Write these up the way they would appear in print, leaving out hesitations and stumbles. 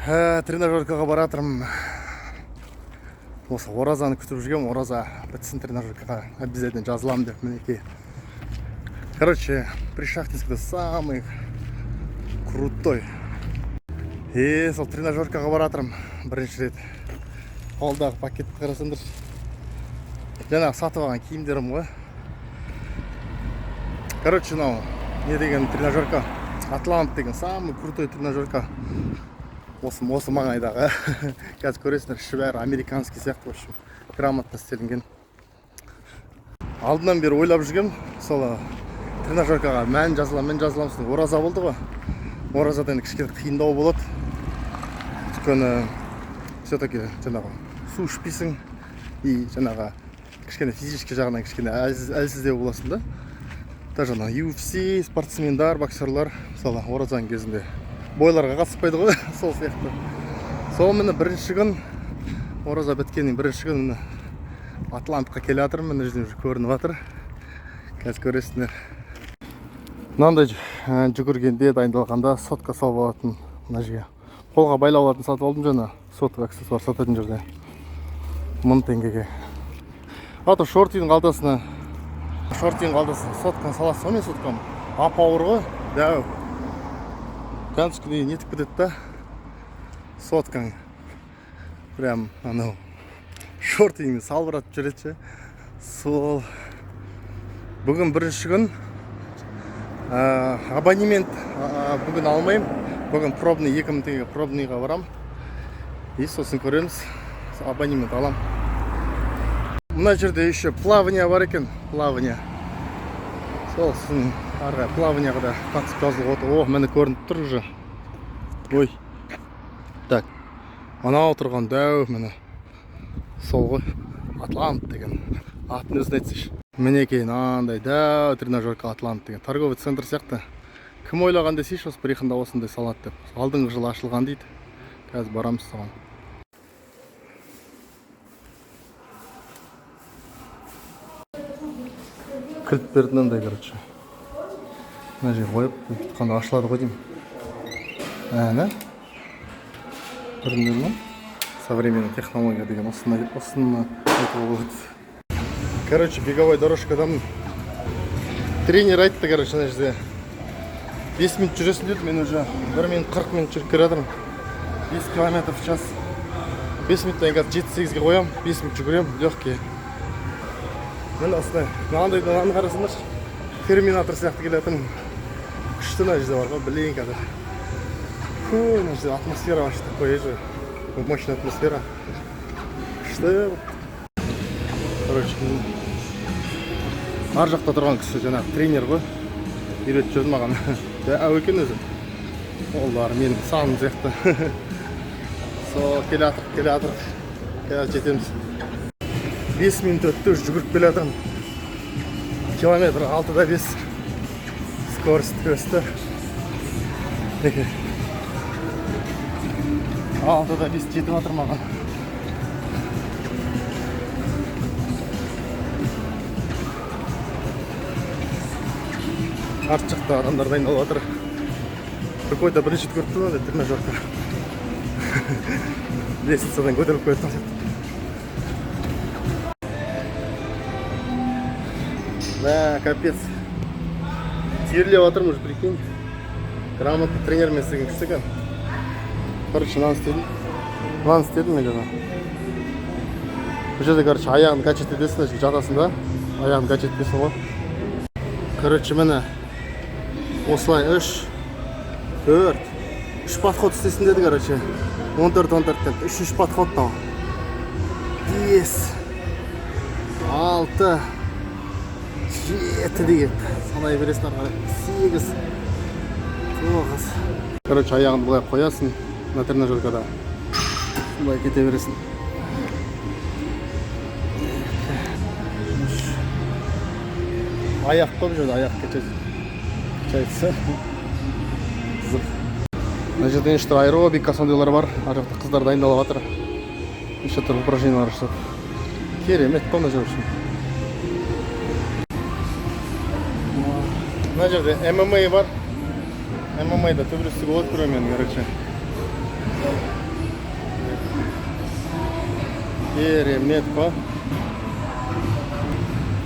Тренажеркаға баратырмын. Осы оразаны күтіп жүргем, ораза бітсін тренажеркаға обязательно жазыламын деп мінекей. Короче, Пришахтинскіде самый крутой. Сол тренажеркаға баратырмын бірінші рет. Қолдағы пакетті қарасаңдар. Жаңағы сатып алған киімдерім ғой. Короче, не деген тренажерка? Атлант деген самый крутой тренажерка. Осы маңайдағы. Қазір көресіңдер, іші бәрі американский сияқты, в общем, грамотно істелінген. Алдынан бері ойлап жүргем, сол тренажеркаға мен жазылам, ораза болды ғой. Оразадан кішкене қиындау болады. Өйткені все-таки жаңағы су ішпейсің и жаңағы кішкене физически жағынан кішкене әлсіздеу боласың да. Даже UFC спортсмендар, боксерлар мысалы оразаның кезінде бойларға қатыспайды ғой, сол сияқты. Сол мені бірінші күн ораза біткеннің бірінші күн Атлантқа келе жатырмын, мына жерден көрініп жатыр. Қазір көресіңдер. Мынандай жүгіргенде дайындалғанда сотка салып алатын мына жерге. Қолға байлап алатын сатып алдым жаңа, сотка аксессуар сататын жерде. 1000 теңгеге. А то шортидің қалтасына сотканы саласың ғой, мен соткам. Ап-ауыр ғой, дәу. Кәншкіне нетіп кетеді да, соткаң. Прям, шортиңді салбыратып жүретші. Сол. Бүгін бірінші күн. Абонемент бүгін алмайым. Бүгін пробный 2000 теңге пробныйға барам. И сосын көреміз. Абонемент алам. Мына жерде еще плавание бар екен. Плавание. Сол сіздің арға плаванияға да қатысып жазылып отыр. О, мені көрініп тұр уже. Ой. Так. Анау тұрған дәу мені. Сол ғой. Атлант деген. Атын өзін айтсайшы. Мінекей андай дәу тренажерка Атлант деген. Торговый центр сияқты. Кім ойлаған десейші, осы бір екінде осындай салат деп. Алдыңғы жылы ашылған дейді. Қазір барамыз соған. Кілт берді мынандай, короче. Мына жерге қойып, тұтқанда ашылады ғой деймін. Әне? Көрінді ме? Современный технология деген осыны айтып болады. Короче, беговой дорожкадан тренер айтты, короче, мына жерде 5 минут жүресің деді, мен уже 1 минут 40 минут жүріп келе жатырмын. 5 км в час. 5 минуттан қазір 7-8-ге қоям, 5 минут жүгірем, легкий. Мен осылай, мынаны қарасыңдаршы, терминатор сияқты келе жатырмын. Күшті мына жерде бар ғой, білейін қазір. Мына жерде атмосфера вообще такой же, мощная атмосфера. Күшті. Короче, ар жақта тұрған кісі жаңағы тренер ғой. Үйретіп жүрді маған. Әу екен өзі. Олар мен саным сияқты. Сол келе жатыр. Қазір жетеміз. 5 минут өтті, жүгіріп келе жатырмын. Километр 6-да 5. Скорость өсті. 6-да 5 жетіп жатыр маған. Арт жақта адамдар дайындалып жатыр. Какой-то бірінші көріп тұрмын, тренажерка. Лестницадан көтеріліп қойды. Да, капец. Терлеп жатырмын уже, прикинь. Грамотный тренермен істеген күшті екен. Короче, мынаны істедім мен жаңа. Бұл жерде, короче, аяғын качать етесің, жатасың да. Аяғын качать етесің ғой. Короче, мені осылай 3 подход істесін деді, короче. 14-14-тен 3 подход тау. 5 6 7 деген. Санай бересін арқары. 8 9. Короче, аяғын бұлай қоясың на тренажеркада. Бұлай кете бересің. Аяқ қойып жүрді, аяқ кечесі. Мына жерде неше түрлі аэробика сондайлар бар. Ар жақта қыздар дайындалып жатыр. Неше түрлі упражнениялар жасап. Керемет қой мына жер үшін. Мына жерде ММА бар. ММА-да төбелесуге болады, көрем мен, короче. керемет қой.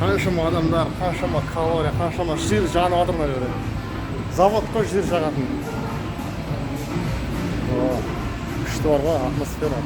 Қаншама адамдар, қаншама калория, қаншама жер жанып жатыр мына жерде. Завод қой жер жағатын. Күшті бар ғой, атмосфера.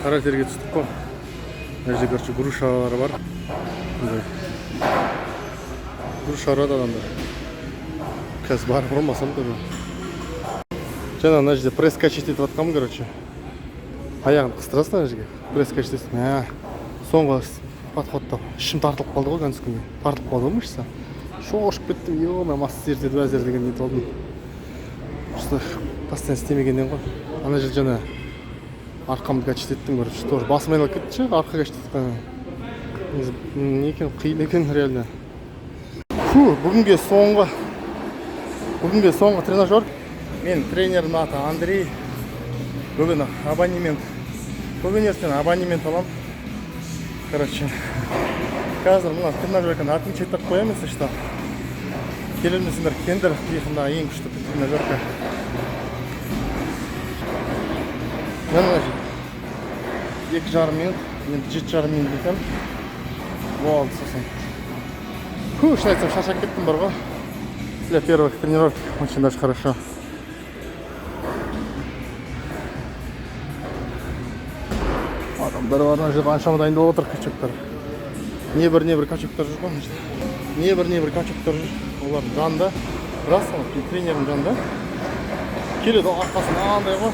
Қара терге түстік қой. Мына жерде короче грушалар бар. Груша арады адамдар. Қазір барып ұрмасам да. Жаңа мына жерде пресс качать етіп жатқанмын, короче. Аяғын қыстырасың мына жерге. Пресс качать етесің. Соңғы подходта ішім тартылып қалды ғой кәнскіге. Тартылып қалды ғой мышца. Шошып кеттім. Ё-ма, масса зерттеді бәзер деген нетіп алдым. Просто постоянно істемегеннен ғой. Ана жер жаңа арқамды качать еттім, короче. Тоже басым айналып кетті ше, арқа качать еткен. Не екен, қиын екен реально. Бүгінге соңғы тренажер. Мен тренердің аты Андрей. Бүгін абонемент. Бүгін ертең абонемент аламын. Короче, қазір мына тренажерканы отмечать қоямын, если что. Келемісіңдер, кендір иқында ең күшті тренажерка. Мен 2,5 минут, мен 7,5 минут етем. Болды сосын. Шын айтсам шаршап кеттім бар ғой. Для первых тренировок очень даже хорошо. Адамдар бар, мына жерде қаншама дайындалып отыр качоктар. Небір качоктар жүр ғой. Небір качоктар жүр. Олар жанында. Рас, тренердің жанында. Келеді арқасында андай ғой.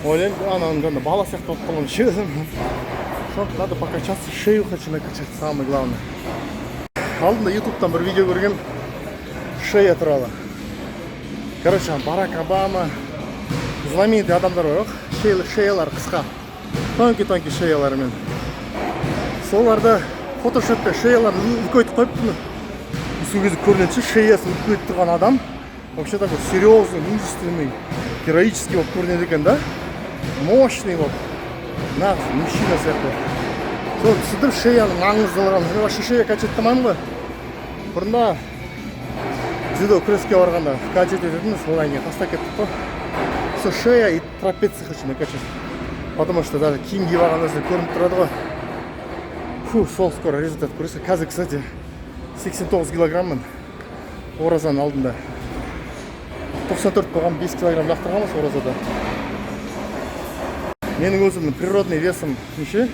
Ойлайм, ананың жанында бала сияқты болып қалған шезім. Надо покачаться, шею хочу накачать, самое главное. Алдында ютубтан бір видео көргем, шея туралы. Короче, Барак Обама, знаменитый адамдар бар, шеялар қысқа. Тонкий шеяларымен. Соларды фотошопта шеяларын үлкейтіп қойыпты. Сол кезде көрінеді, шеясын үлкейтіп тұрған адам. Вообще такой серьезный, мужественный, героический болып көрінеді екен, да? Мощный болып. Нағыз мужчина сияқты. Сол түсіндіріп шеяның аңыздылығын. Мен вообще шея качеттімайым ғой. Бұрында дзюдо күреске барғанда качет ететінбіз, одан кейін тастап кеттік қой. Сол шея и трапеция хочу накачать. Потому что даже киім киіп алған кезде көрініп тұрады ғой. Сол скоро результат көресің. Қазір, кстати, 89 килограммын оразаның алдында. 94 болған 5 килограмм лақтырғанбыз оразада. Менің өзімнің природный весім неше?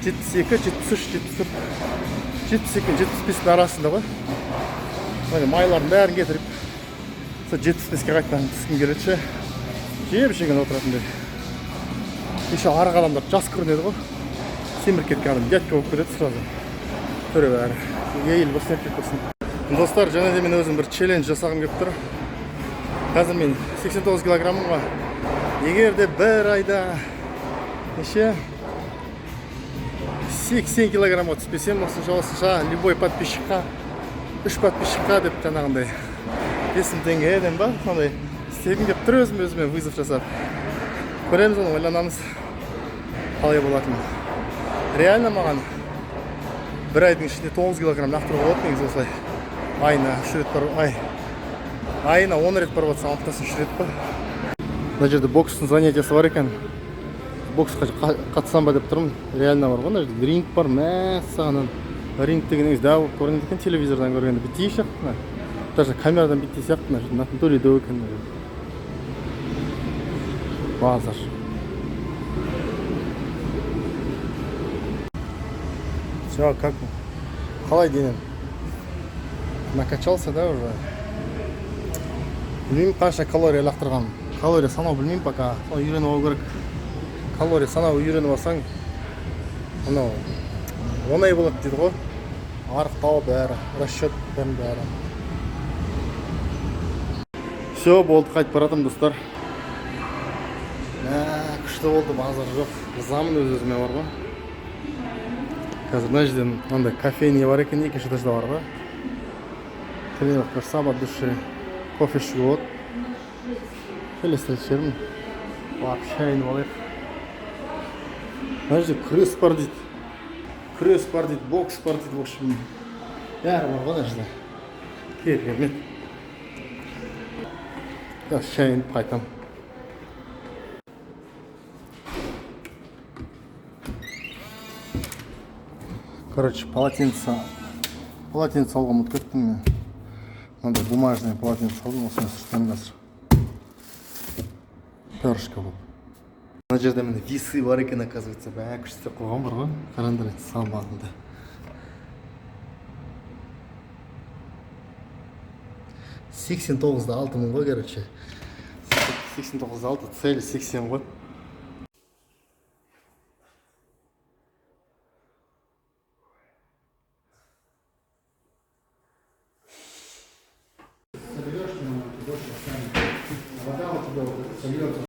72, 73, 74, 72-75 арасында ғой. Майлардың бәрін кетіріп, 75-ке қайтадан түскім келеді ше. Жеп-жеген отыратындай. Еще арғы адамдар жас көрінеді ғой. Семіріп кеткен адам дядька болып кетеді сразу. Түрі бәрі. Ел болсын, еркек болсын. Достар, және де мен өзім бір челлендж жасағым келіп тұр. Қазір мен 89 килограммға. Егер де бір айда неше 80 килограммға түспесем, осынша любой подписчикқа 3 подписчикқа деп жаңағындай 5000 теңгеден ба, сондай істегім келіп тұр өзіме вызов жасап. Көреміз оны, ойланамыз қалай болатынын. Реально маған бір айдың ішінде 9 килограмм лақтыруға болады негізі осылай. Айына 3 рет бар, айына 10 рет барып жатсам, аптасына 3 рет бар. Мына жерде бокстың занятиясы бар екен. Боксқа қатысам ба деп тұрмын. Реально бар ғой, мына жерде ринг бар, мәссаған. Ринг дегеніңіз дәу көрінеді екен, телевизордан көргенде бітей сияқты. Даже камерадан бітей сияқты, натуре дөу екен. Базар. Все, как қалай денем? Накачался, да, уже? Білмеймін қанша калория лақтырған. Калория санау білмеймін пока. Үйреніп алу керек. Калория санау үйреніп алсаң, оңай болады дейді ғой. арықтау бәрі, расчеттен бәрі. Все, болды, қайтып баратым, достар. Күшті болды, базар жоқ. Ризамын өз-өзіме бар ғой. Қазір мына жерден андай кофейня бар екен, екінші этажда бар ғой. Тренировка жасап, от души кофе ішуге болады. Келесі ішермін. Барып шайын алайық. Мына жерде күрес бар дейді. Күрес бар дейді, бокс бар дейді, в общем. Бәрі бар ғой мына жерде. Керемет. Қазір шайын қайтам. Короче, полотенце алуға ұмытып кеттім мен. Мынандай бумажный полотенце алдым, осыны сүртемін қазір. Перышко болып. Мына жерде міне весы бар екен, оказывается, бәрі күштеп қойған бар ғой. Қараңдар, салмағында. 89,6 мың ғой, короче. 89,6, цель 80 ғой. Вода у тебя вот это сольется.